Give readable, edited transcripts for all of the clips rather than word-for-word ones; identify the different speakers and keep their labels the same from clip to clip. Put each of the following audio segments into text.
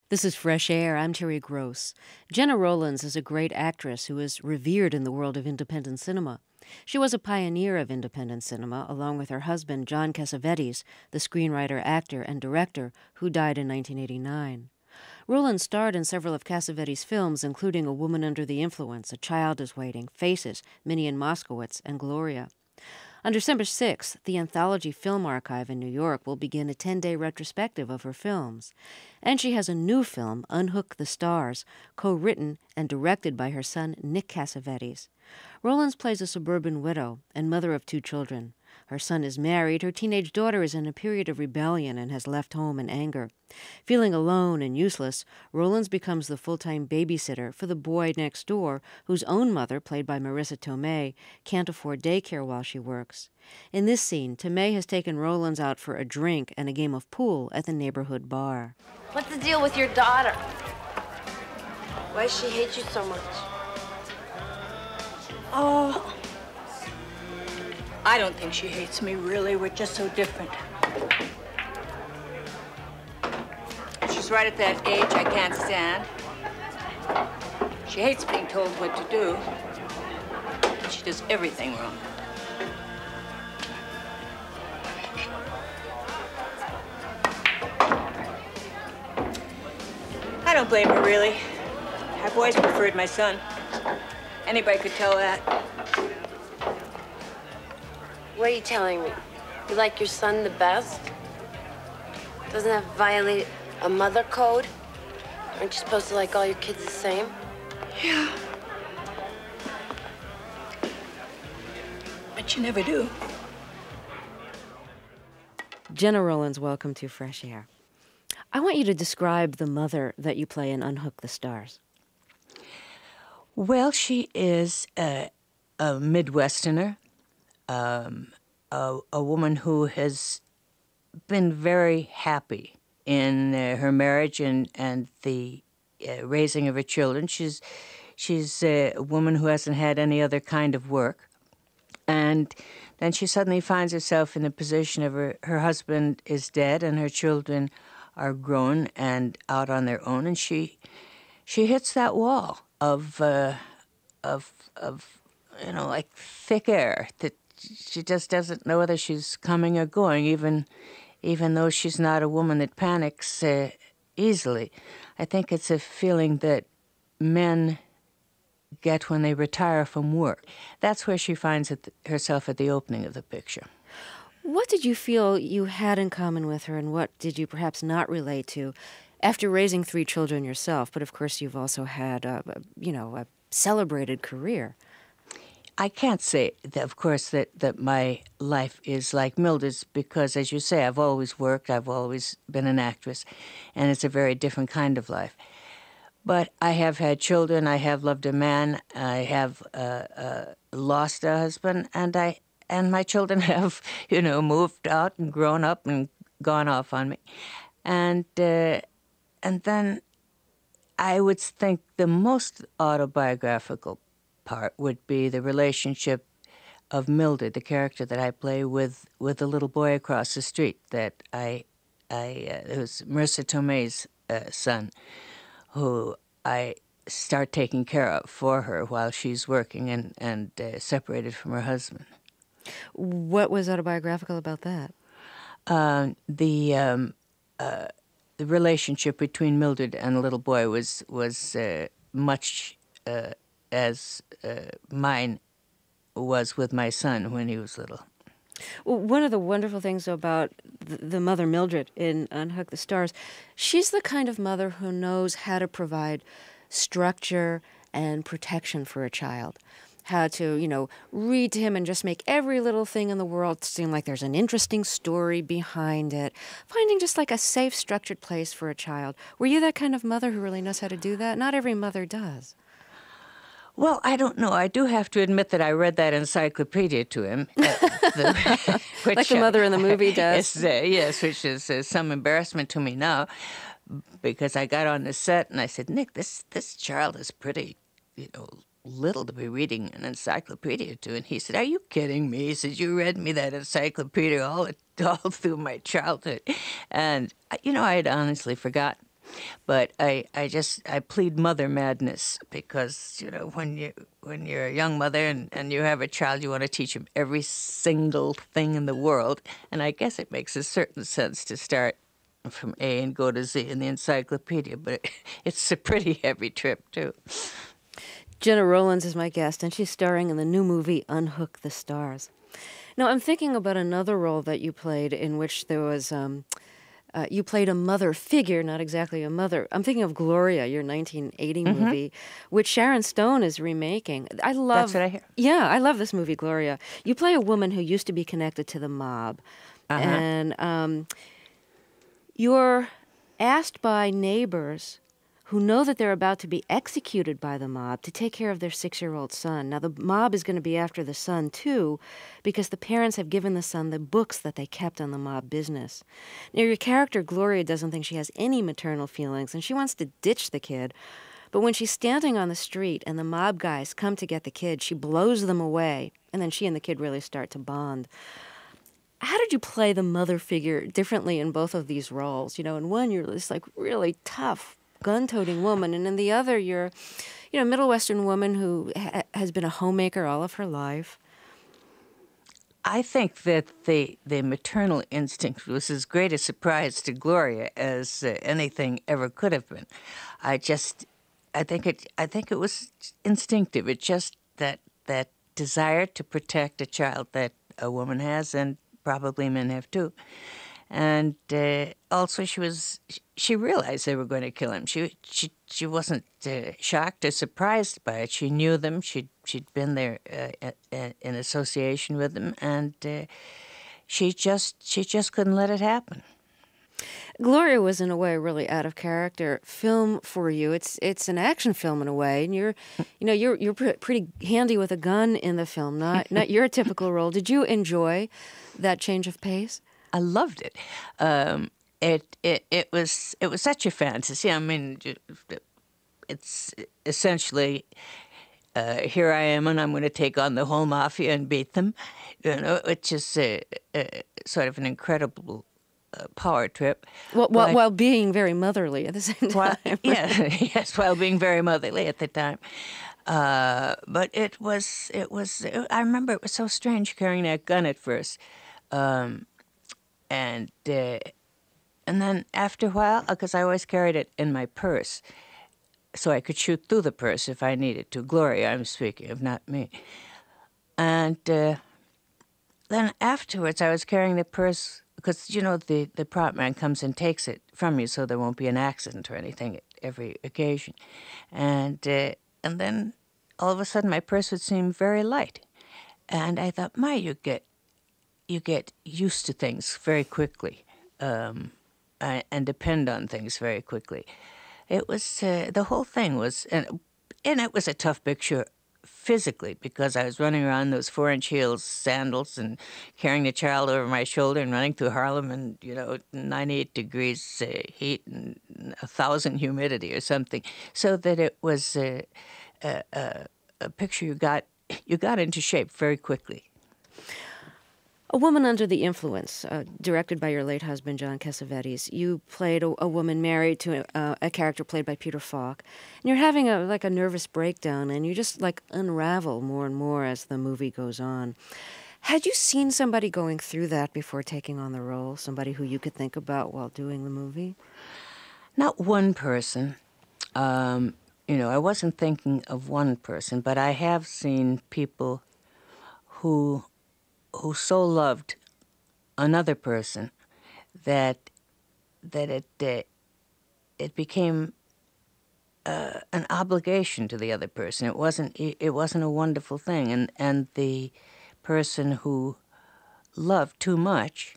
Speaker 1: This is Fresh Air. I'm Terry Gross. Gena Rowlands is a great actress who is revered in the world of independent cinema. She was a pioneer of independent cinema, along with her husband, John Cassavetes, the screenwriter, actor, and director, who died in 1989. Rowlands starred in several of Cassavetes' films, including A Woman Under the Influence, A Child is Waiting, Faces, Minnie and Moskowitz, and Gloria. On December 6th, the Anthology Film Archive in New York will begin a 10-day retrospective of her films. And she has a new film, Unhook the Stars, co-written and directed by her son, Nick Cassavetes. Rowlands plays a suburban widow and mother of 2 children. Her son is married, her teenage daughter is in a period of rebellion and has left home in anger. Feeling alone and useless, Rowlands becomes the full-time babysitter for the boy next door, whose own mother, played by Marissa Tomei, can't afford daycare while she works. In this scene, Tomei has taken Rowlands out for a drink and a game of pool at the neighborhood bar.
Speaker 2: What's the deal with your daughter? Why does she hate you so much?
Speaker 3: Oh, I don't think she hates me, really. We're just so different. She's right at that age I can't stand. She hates being told what to do. She does everything wrong. I don't blame her, really. I've always preferred my son. Anybody could tell that.
Speaker 2: What are you telling me? You like your son the best? Doesn't that violate a mother code? Aren't you supposed to like all your kids the same?
Speaker 3: Yeah. But you never do.
Speaker 1: Gena Rowlands, welcome to Fresh Air. I want you to describe the mother that you play in Unhook the Stars.
Speaker 3: Well, she is a Midwesterner, a woman who has been very happy in her marriage and the raising of her children. She's a woman who hasn't had any other kind of work. And then she suddenly finds herself in the position of her husband is dead and her children are grown and out on their own, and she hits that wall of like thick air that she just doesn't know whether she's coming or going, even though she's not a woman that panics easily. I think it's a feeling that men get when they retire from work. That's where she finds herself at the opening of the picture.
Speaker 1: What did you feel you had in common with her, and what did you perhaps not relate to after raising 3 children yourself? But of course, you've also had a celebrated career.
Speaker 3: I can't say, of course, that my life is like Mildred's because, as you say, I've always worked, I've always been an actress, and it's a very different kind of life. But I have had children, I have loved a man, I have lost a husband, and my children have, moved out and grown up and gone off on me. And then I would think the most autobiographical part would be the relationship of Mildred, the character that I play, with the little boy across the street that it was Marissa Tomei's son, who I start taking care of for her while she's working and separated from her husband.
Speaker 1: What was autobiographical about that?
Speaker 3: The relationship between Mildred and the little boy was much as mine was with my son when he was little.
Speaker 1: Well, one of the wonderful things about the mother Mildred in Unhook the Stars, she's the kind of mother who knows how to provide structure and protection for a child. How to, read to him and just make every little thing in the world seem like there's an interesting story behind it. Finding just like a safe, structured place for a child. Were you that kind of mother who really knows how to do that? Not every mother does.
Speaker 3: Well, I don't know. I do have to admit that I read that encyclopedia to him. Which,
Speaker 1: like the mother in the movie does.
Speaker 3: Yes, which is some embarrassment to me now, because I got on the set and I said, Nick, this child is pretty, little to be reading an encyclopedia to. And he said, are you kidding me? He said, you read me that encyclopedia all through my childhood. And, I had honestly forgotten. But I plead mother madness because, when you're a young mother and you have a child, you want to teach him every single thing in the world. And I guess it makes a certain sense to start from A and go to Z in the encyclopedia, but it's a pretty heavy trip, too.
Speaker 1: Gena Rowlands is my guest, and she's starring in the new movie Unhook the Stars. Now, I'm thinking about another role that you played in which there was, you played a mother figure, not exactly a mother. I'm thinking of Gloria, your 1980 movie, which Sharon Stone is remaking. I love.
Speaker 3: That's what I hear.
Speaker 1: Yeah, I love this movie, Gloria. You play a woman who used to be connected to the mob, and you're asked by neighbors who know that they're about to be executed by the mob to take care of their 6-year-old son. Now, the mob is going to be after the son, too, because the parents have given the son the books that they kept on the mob business. Now, your character, Gloria, doesn't think she has any maternal feelings, and she wants to ditch the kid. But when she's standing on the street and the mob guys come to get the kid, she blows them away, and then she and the kid really start to bond. How did you play the mother figure differently in both of these roles? In one, you're this, really tough, gun-toting woman, and in the other, you're, a Middle Western woman who has been a homemaker all of her life.
Speaker 3: I think that the maternal instinct was as great a surprise to Gloria as anything ever could have been. I think it was instinctive. It's just that desire to protect a child that a woman has, and probably men have too. And also, she realized they were going to kill him. She wasn't shocked or surprised by it. She knew them. She'd been there in association with them, and she just couldn't let it happen.
Speaker 1: Gloria was, in a way, really out of character film for you. It's an action film in a way, and you're pretty handy with a gun in the film. Not your typical role. Did you enjoy that change of pace?
Speaker 3: I loved it. It was such a fantasy. I mean, it's essentially here I am, and I'm going to take on the whole mafia and beat them. Which is sort of an incredible power trip.
Speaker 1: While being very motherly at the same time.
Speaker 3: Yes, while being very motherly at the time. But it was. I remember it was so strange carrying that gun at first. And then after a while, because I always carried it in my purse, so I could shoot through the purse if I needed to. Gloria, I'm speaking of, not me. And then afterwards, I was carrying the purse because, the prop man comes and takes it from you so there won't be an accident or anything at every occasion. And then all of a sudden, my purse would seem very light. And I thought, you get used to things very quickly and depend on things very quickly. It was, the whole thing was, and it was a tough picture physically because I was running around those 4-inch heels, sandals, and carrying the child over my shoulder and running through Harlem and, 98 degrees heat and 1,000 humidity or something, so that it was a picture you got into shape very quickly.
Speaker 1: A Woman Under the Influence, directed by your late husband, John Cassavetes. You played a woman married to a character played by Peter Falk. And you're having a nervous breakdown, and you just unravel more and more as the movie goes on. Had you seen somebody going through that before taking on the role? Somebody who you could think about while doing the movie?
Speaker 3: Not one person. I wasn't thinking of one person, but I have seen people who so loved another person that it became an obligation to the other person. It wasn't a wonderful thing, and the person who loved too much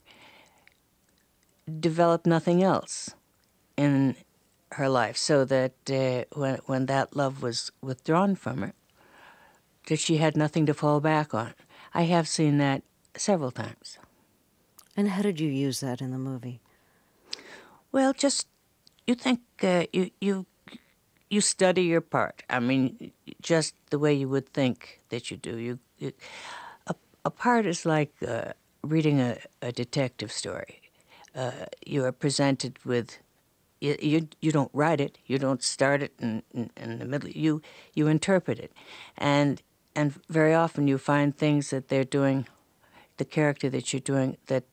Speaker 3: developed nothing else in her life, so that when that love was withdrawn from her, that she had nothing to fall back on. I have seen that several times.
Speaker 1: And how did you use that in the movie?
Speaker 3: Well, just you think you study your part. I mean, just the way you would think that you do. A part is like reading a detective story. You are presented with you don't write it, you don't start it in the middle. You interpret it, and very often you find things that they're doing, the character that you're doing that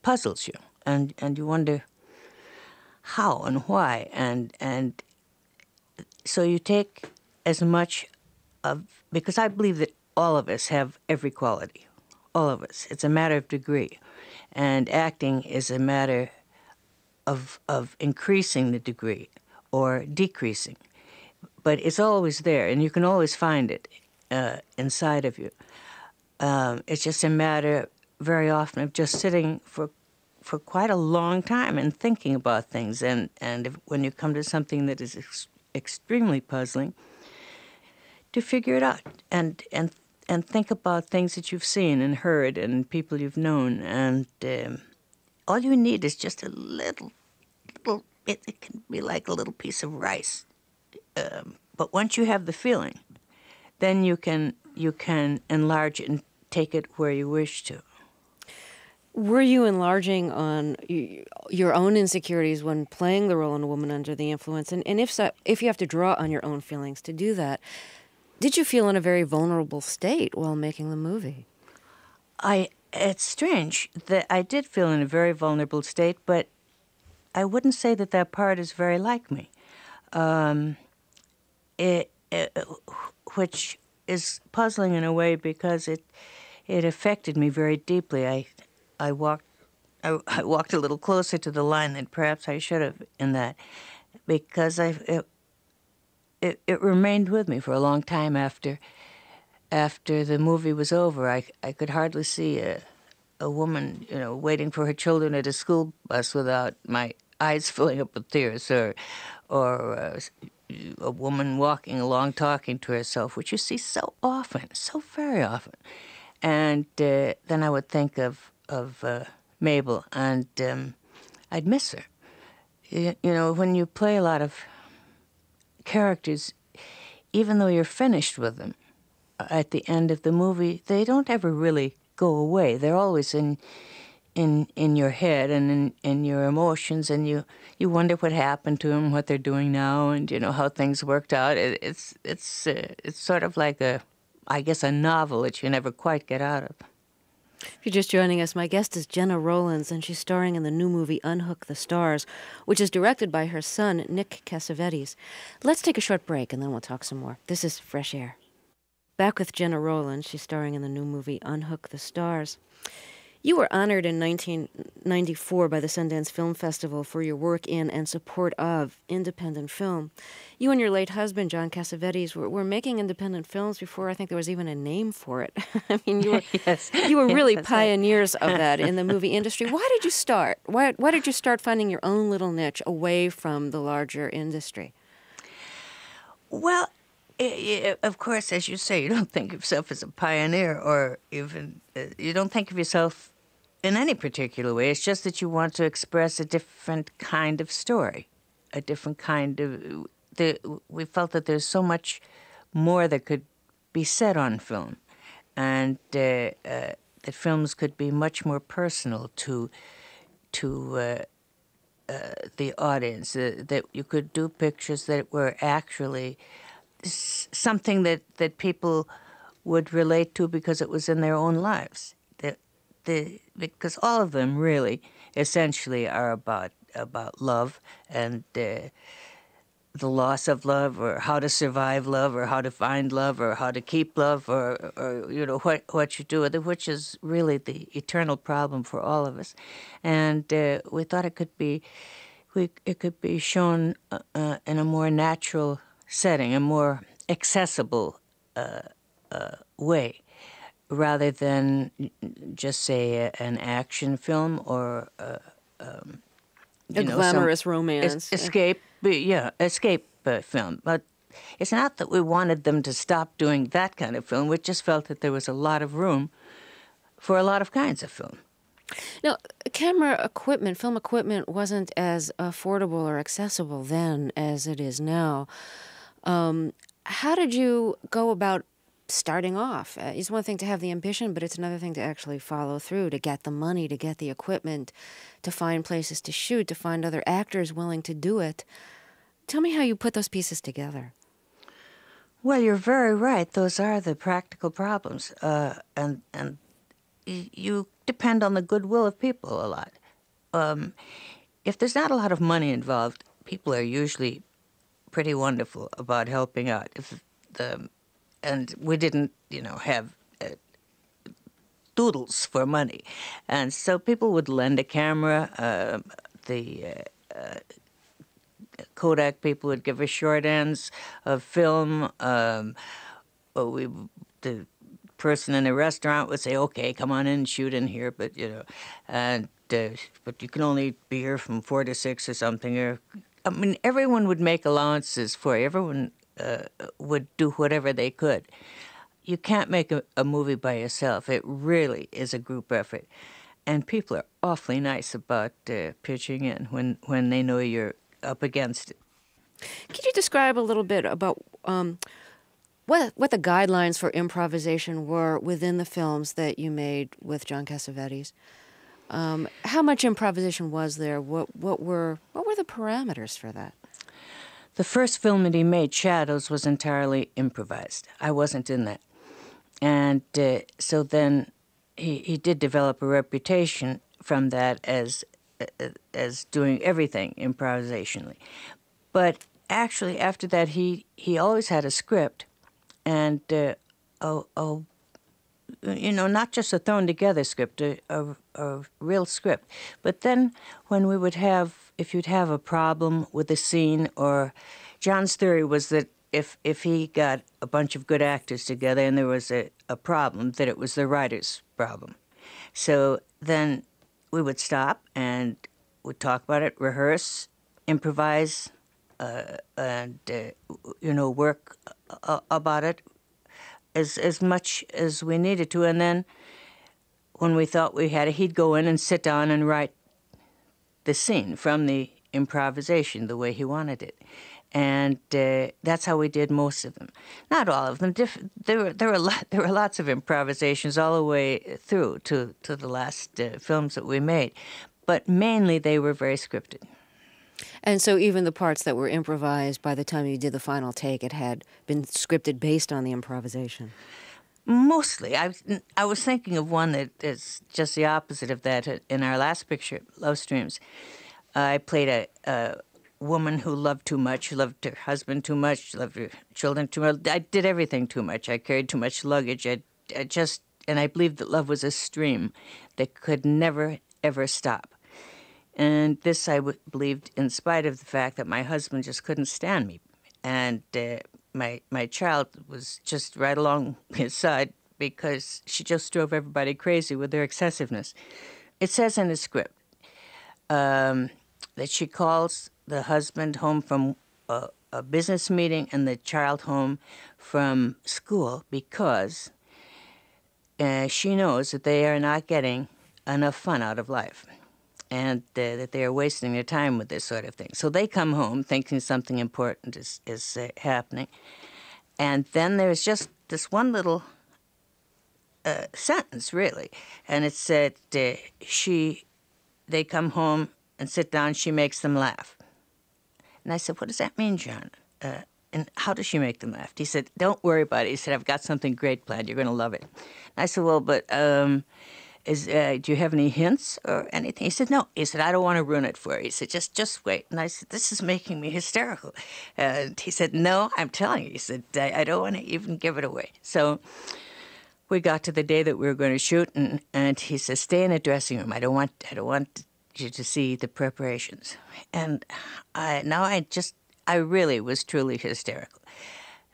Speaker 3: puzzles you, and you wonder how and why, and so you take as much of, because I believe that all of us have every quality, all of us. It's a matter of degree, and acting is a matter of increasing the degree or decreasing. But it's always there, and you can always find it inside of you. It's just a matter, very often, of just sitting for quite a long time and thinking about things. And when you come to something that is extremely puzzling, to figure it out and think about things that you've seen and heard and people you've known. And all you need is just a little it can be like a little piece of rice. But once you have the feeling, then you can enlarge it and take it where you wish to.
Speaker 1: Were you enlarging on your own insecurities when playing the role in A Woman Under the Influence? And if so, if you have to draw on your own feelings to do that, did you feel in a very vulnerable state while making the movie?
Speaker 3: It's strange that I did feel in a very vulnerable state, but I wouldn't say that part is very like me. Which is puzzling in a way because it affected me very deeply. I walked a little closer to the line than perhaps I should have in that, because it remained with me for a long time after the movie was over. I could hardly see a woman, waiting for her children at a school bus without my eyes filling up with tears, or a woman walking along talking to herself, which you see so often, so very often. And then I would think of Mabel, and I'd miss her. When you play a lot of characters, even though you're finished with them, at the end of the movie, they don't ever really go away. They're always in your head and in your emotions, and you wonder what happened to them, what they're doing now, and how things worked out. It's sort of like a novel that you never quite get out of.
Speaker 1: If you're just joining us, my guest is Gena Rowlands, and she's starring in the new movie Unhook the Stars, which is directed by her son, Nick Cassavetes. Let's take a short break, and then we'll talk some more. This is Fresh Air. Back with Gena Rowlands. She's starring in the new movie Unhook the Stars. You were honored in 1994 by the Sundance Film Festival for your work in and support of independent film. You and your late husband, John Cassavetes, were making independent films before I think there was even a name for it. I mean, you were
Speaker 3: yes.
Speaker 1: You were really
Speaker 3: yes,
Speaker 1: pioneers of that in the movie industry. Why did you start? Why did you start finding your own little niche away from the larger industry?
Speaker 3: Well, of course, as you say, you don't think of yourself as a pioneer, or even you don't think of yourself in any particular way. It's just that you want to express a different kind of story, a different kind of... we felt that there's so much more that could be said on film, and that films could be much more personal to the audience, that you could do pictures that were actually something that people would relate to because it was in their own lives. Because all of them really essentially are about love and the loss of love, or how to survive love, or how to find love, or how to keep love, or what you do with it, which is really the eternal problem for all of us. And we thought it could be shown in a more natural setting, a more accessible way, rather than just say an action film or
Speaker 1: a glamorous romance,
Speaker 3: escape film. But it's not that we wanted them to stop doing that kind of film. We just felt that there was a lot of room for a lot of kinds of film.
Speaker 1: Now, film equipment wasn't as affordable or accessible then as it is now. How did you go about starting off. It's one thing to have the ambition, but it's another thing to actually follow through, to get the money, to get the equipment, to find places to shoot, to find other actors willing to do it. Tell me how you put those pieces together.
Speaker 3: Well, you're very right. Those are the practical problems, and you depend on the goodwill of people a lot. If there's not a lot of money involved, people are usually pretty wonderful about helping out. And we didn't, have doodles for money, and so people would lend a camera. The Kodak people would give us short ends of film. The person in the restaurant would say, "Okay, come on in and shoot in here," but but you can only be here from 4 to 6 or something. Or everyone would make allowances for you. Everyone would do whatever they could. You can't make a movie by yourself. It really is a group effort, and people are awfully nice about pitching in when they know you're up against it.
Speaker 1: Could you describe a little bit about what the guidelines for improvisation were within the films that you made with John Cassavetes? How much improvisation was there? What were the parameters for that?
Speaker 3: The first film that he made, Shadows, was entirely improvised. I wasn't in that. And so then he did develop a reputation from that as doing everything improvisationally. But actually, after that, he always had a script, and not just a thrown-together script, a real script. But then when we would if you'd have a problem with a scene, or John's theory was that if he got a bunch of good actors together and there was a problem, that it was the writer's problem. So then we would stop and would talk about it, rehearse, improvise, and work about it as much as we needed to. And then when we thought we had it, he'd go in and sit down and write the scene from the improvisation the way he wanted it. And that's how we did most of them. Not all of them. There were lots of improvisations all the way through to the last films that we made, but mainly they were very scripted.
Speaker 1: And so even the parts that were improvised, by the time you did the final take, it had been scripted based on the improvisation.
Speaker 3: Mostly. I was thinking of one that is just the opposite of that. In our last picture, Love Streams, I played a woman who loved too much, loved her husband too much, loved her children too much. I did everything too much. I carried too much luggage. And I believed that love was a stream that could never, ever stop. And this I believed in spite of the fact that my husband just couldn't stand me. And my child was just right along his side because she just drove everybody crazy with her excessiveness. It says in the script that she calls the husband home from a business meeting and the child home from school because she knows that they are not getting enough fun out of life, and that they are wasting their time with this sort of thing. So they come home thinking something important is happening, and then there's just this one little sentence, really, and it said they come home and sit down, she makes them laugh. And I said, "What does that mean, John? And how does she make them laugh?" He said, "Don't worry about it." He said, "I've got something great planned. You're going to love it." And I said, "Well, but do you have any hints or anything?" He said, "No." He said, "I don't want to ruin it for you." He said, just wait." And I said, "This is making me hysterical." And he said, "No, I'm telling you." He said, I don't want to even give it away." So we got to the day that we were going to shoot, and he said, "Stay in the dressing room. I don't want you to see the preparations." And I really was truly hysterical.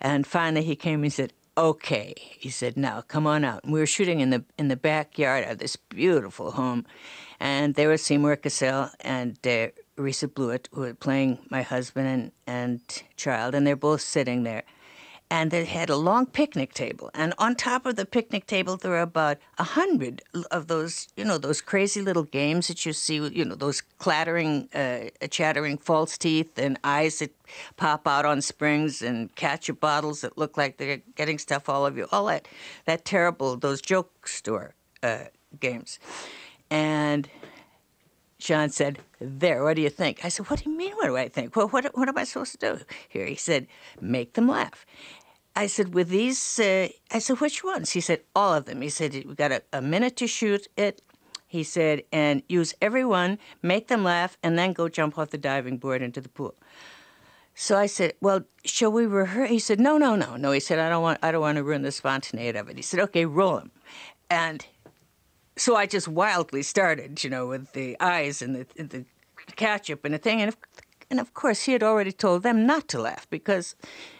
Speaker 3: And finally he came and he said, "Okay." He said, "Now come on out." And we were shooting in the backyard of this beautiful home, and there was Seymour Cassell and Risa Blewett, who were playing my husband and child, and they're both sitting there. And they had a long picnic table. And on top of the picnic table, there were about 100 of those, those crazy little games that you see, those chattering false teeth and eyes that pop out on springs and ketchup bottles that look like they're getting stuff all over you. All that terrible, those joke store games. And John said, "There, what do you think?" I said, "What do you mean, what do I think? Well, what am I supposed to do here?" He said, "Make them laugh." I said, "With these," I said, "Which ones?" He said, "All of them." He said, "We got a minute to shoot it." He said, "And use every one, make them laugh, and then go jump off the diving board into the pool." So I said, "Well, shall we rehearse?" He said, "No, no, no, no." He said, I don't want to ruin the spontaneity of it." He said, "Okay, roll them." And so I just wildly started, with the eyes and the ketchup and the thing. And of course, he had already told them not to laugh because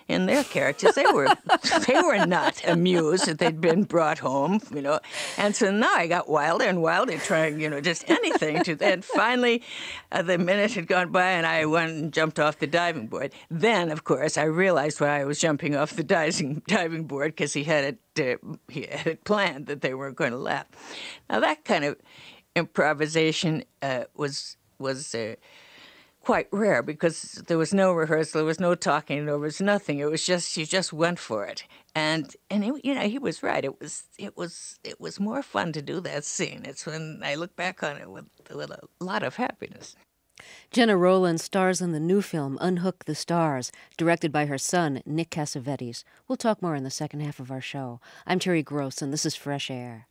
Speaker 3: in their characters, they were not amused that they'd been brought home, And so now I got wilder and wilder trying, just anything to. And finally, the minute had gone by and I went and jumped off the diving board. Then, of course, I realized why I was jumping off the diving board because he had it planned that they weren't going to laugh. Now, that kind of improvisation was quite rare because there was no rehearsal, there was no talking, there was nothing. It was just you just went for it, and he was right. It was more fun to do that scene. It's when I look back on it with a lot of happiness.
Speaker 1: Gena Rowlands stars in the new film Unhook the Stars, directed by her son, Nick Cassavetes. We'll talk more in the second half of our show. I'm Terry Gross, and this is Fresh Air.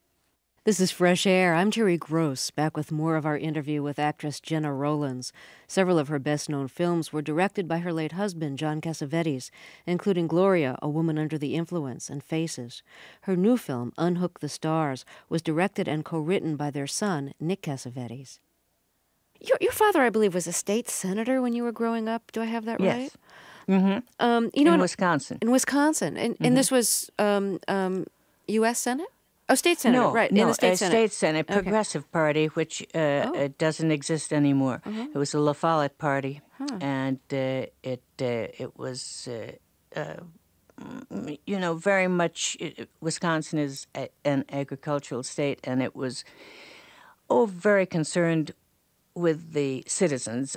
Speaker 1: This is Fresh Air. I'm Terry Gross, back with more of our interview with actress Gena Rowlands. Several of her best-known films were directed by her late husband, John Cassavetes, including Gloria, A Woman Under the Influence, and Faces. Her new film, Unhook the Stars, was directed and co-written by their son, Nick Cassavetes. Your father, I believe, was a state senator when you were growing up. Do I have that right?
Speaker 3: Yes. Mm-hmm. In Wisconsin.
Speaker 1: In Wisconsin. And this was U.S. Senate? Oh, state senator,
Speaker 3: no,
Speaker 1: right?
Speaker 3: No,
Speaker 1: in the state senate.
Speaker 3: State Senate, Progressive Party, which doesn't exist anymore. It was the La Follette Party, and it was, very much. Wisconsin is an agricultural state, and it was, very concerned with the citizens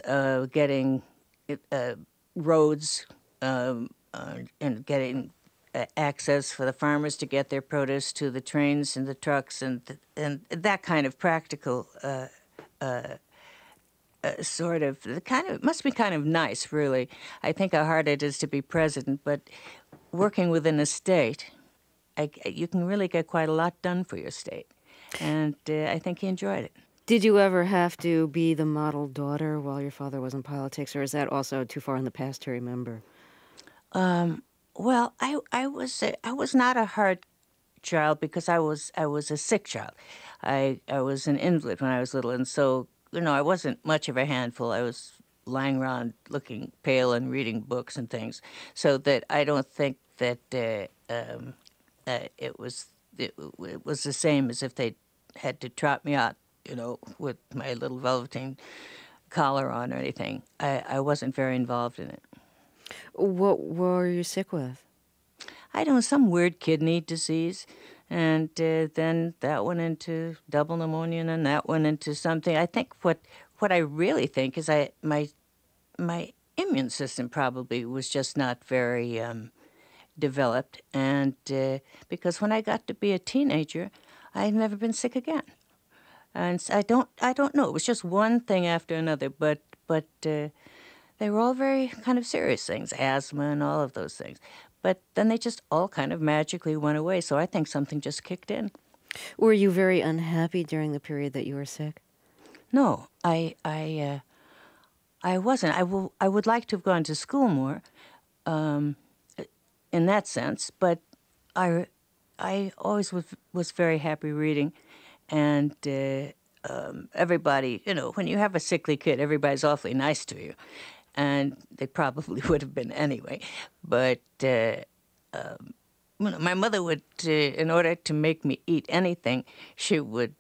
Speaker 3: getting roads and getting access for the farmers to get their produce to the trains and the trucks and that kind of practical sort of it must be kind of nice, really. I think how hard it is to be president, but working within a state, you can really get quite a lot done for your state, and I think he enjoyed it.
Speaker 1: Did you ever have to be the model daughter while your father was in politics, or is that also too far in the past to remember?
Speaker 3: Well, I was not a hard child because I was a sick child. I was an invalid when I was little, and so I wasn't much of a handful. I was lying around looking pale and reading books and things, so that I don't think that it was the same as if they had to trot me out, with my little velveteen collar on or anything. I wasn't very involved in it.
Speaker 1: What were you sick with?
Speaker 3: I don't know, some weird kidney disease, and then that went into double pneumonia, and then that went into something. I think what I really think is my immune system probably was just not very developed, and because when I got to be a teenager, I'd never been sick again, and I don't know. It was just one thing after another, but. They were all very kind of serious things, asthma and all of those things. But then they just all kind of magically went away, so I think something just kicked in.
Speaker 1: Were you very unhappy during the period that you were sick?
Speaker 3: No, I wasn't. I would like to have gone to school more, in that sense, but I always was very happy reading, and everybody, when you have a sickly kid, everybody's awfully nice to you. And they probably would have been anyway. But my mother would, in order to make me eat anything, she would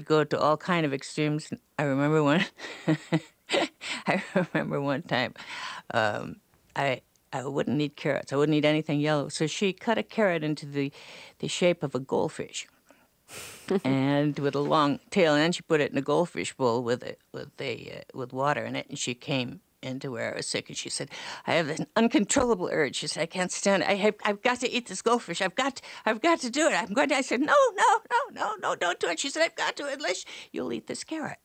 Speaker 3: go to all kind of extremes. I remember one time, I wouldn't eat carrots. I wouldn't eat anything yellow. So she cut a carrot into the shape of a goldfish, and with a long tail. And then she put it in a goldfish bowl with water in it. And she came into where I was sick, and she said, "I have an uncontrollable urge." She said, "I can't stand it. I've got to eat this goldfish. I've got to do it. I'm going to." I said, "No, don't do it." She said, "I've got to, unless you'll eat this carrot."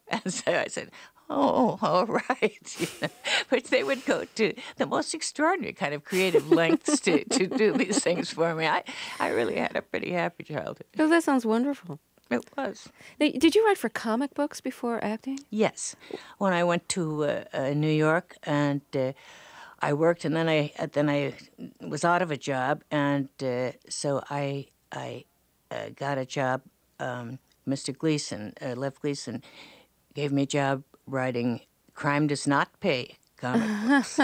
Speaker 3: And so I said, "Oh, all right." You know, but they would go to the most extraordinary kind of creative lengths to do these things for me. I really had a pretty happy childhood.
Speaker 1: Oh, that sounds wonderful.
Speaker 3: It was.
Speaker 1: Now, did you write for comic books before acting?
Speaker 3: Yes. When I went to New York, and I worked, and then I was out of a job, and so I got a job. Mr. Gleason, Lev Gleason, gave me a job writing Crime Does Not Pay comic books.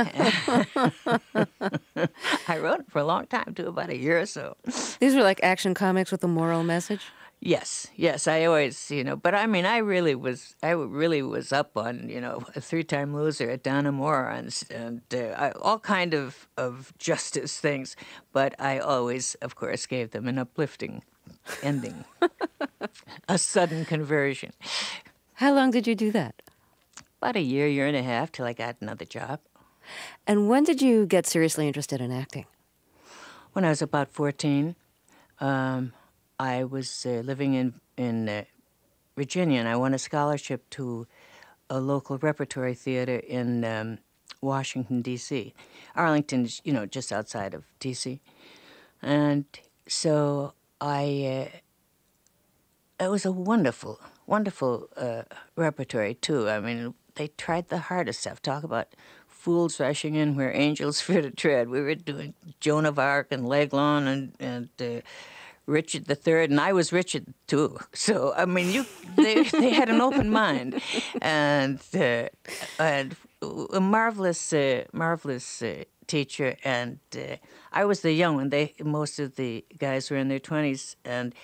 Speaker 3: I wrote it for a long time, too, about a year or so.
Speaker 1: These were like action comics with a moral message?
Speaker 3: Yes, I always, but I mean, I really was up on, a three-time loser at Donna Moore and all kind of justice things, but I always, of course, gave them an uplifting ending, a sudden conversion.
Speaker 1: How long did you do that?
Speaker 3: About a year and a half, till I got another job.
Speaker 1: And when did you get seriously interested in acting?
Speaker 3: When I was about 14. I was living in Virginia, and I won a scholarship to a local repertory theater in Washington, D.C. Arlington is, just outside of D.C. And so it was a wonderful, wonderful repertory, too. I mean, they tried the hardest stuff. Talk about fools rushing in where angels fear to tread. We were doing Joan of Arc and L'Aiglon and Richard III, and I was Richard too. So I mean, they had an open mind, and a marvelous teacher. And I was the young one. Most of the guys were in their 20s, and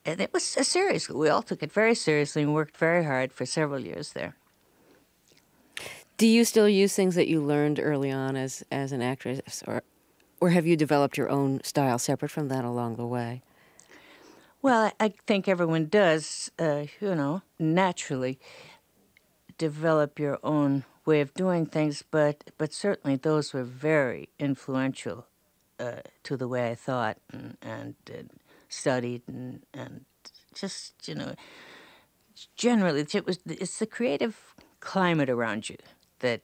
Speaker 3: it was a serious. We all took it very seriously and worked very hard for several years there.
Speaker 1: Do you still use things that you learned early on as an actress, or have you developed your own style separate from that along the way?
Speaker 3: Well, I think everyone does, naturally develop your own way of doing things, but certainly those were very influential to the way I thought and studied and just, generally it's the creative climate around you that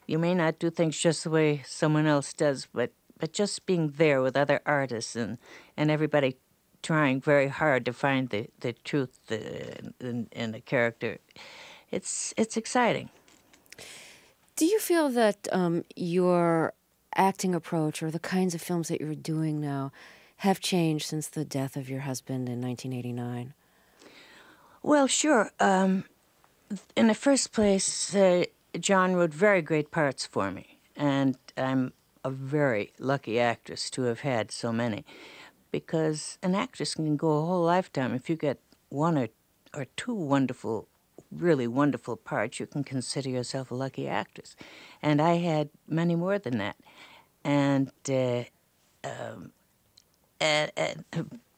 Speaker 3: you may not do things just the way someone else does, but just being there with other artists and everybody trying very hard to find the truth in a character, it's exciting.
Speaker 1: Do you feel that your acting approach or the kinds of films that you're doing now have changed since the death of your husband in 1989? Well,
Speaker 3: sure. In the first place, John wrote very great parts for me, and I'm a very lucky actress to have had so many, because an actress can go a whole lifetime. If you get one or two wonderful, really wonderful parts, you can consider yourself a lucky actress. And I had many more than that. And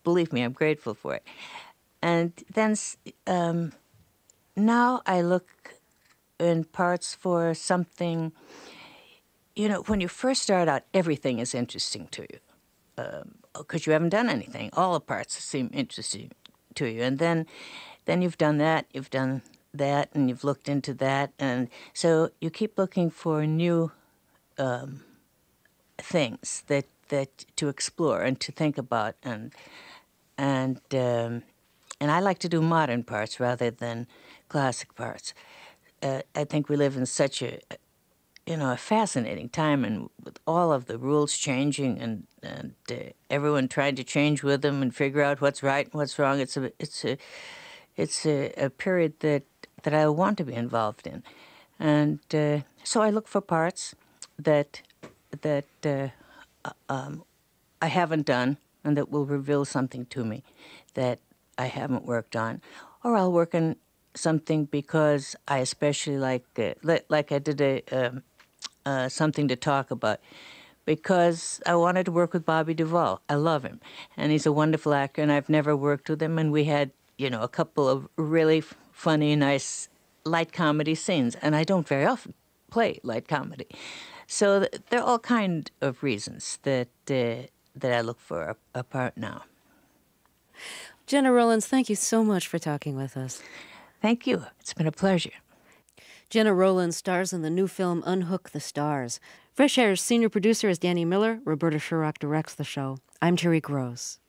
Speaker 3: believe me, I'm grateful for it. And then now I look in parts for something. When you first start out, everything is interesting to you because you haven't done anything. All the parts seem interesting to you. And then you've done that, and you've looked into that. And so you keep looking for new things that to explore and to think about. And I like to do modern parts rather than classic parts. I think we live in such a fascinating time, and with all of the rules changing and everyone trying to change with them and figure out what's right and what's wrong. It's a period that I want to be involved in, and so I look for parts that I haven't done and that will reveal something to me that I haven't worked on, or I'll work on something because I especially like I did something to talk about, because I wanted to work with Bobby Duvall. I love him, and he's a wonderful actor, and I've never worked with him, and we had, a couple of really funny, nice, light comedy scenes, and I don't very often play light comedy. So there are all kind of reasons that I look for a part now.
Speaker 1: Gena Rowlands, thank you so much for talking with us.
Speaker 3: Thank you. It's been a pleasure.
Speaker 1: Gena Rowlands stars in the new film Unhook the Stars. Fresh Air's senior producer is Danny Miller. Roberta Sherrock directs the show. I'm Terry Gross.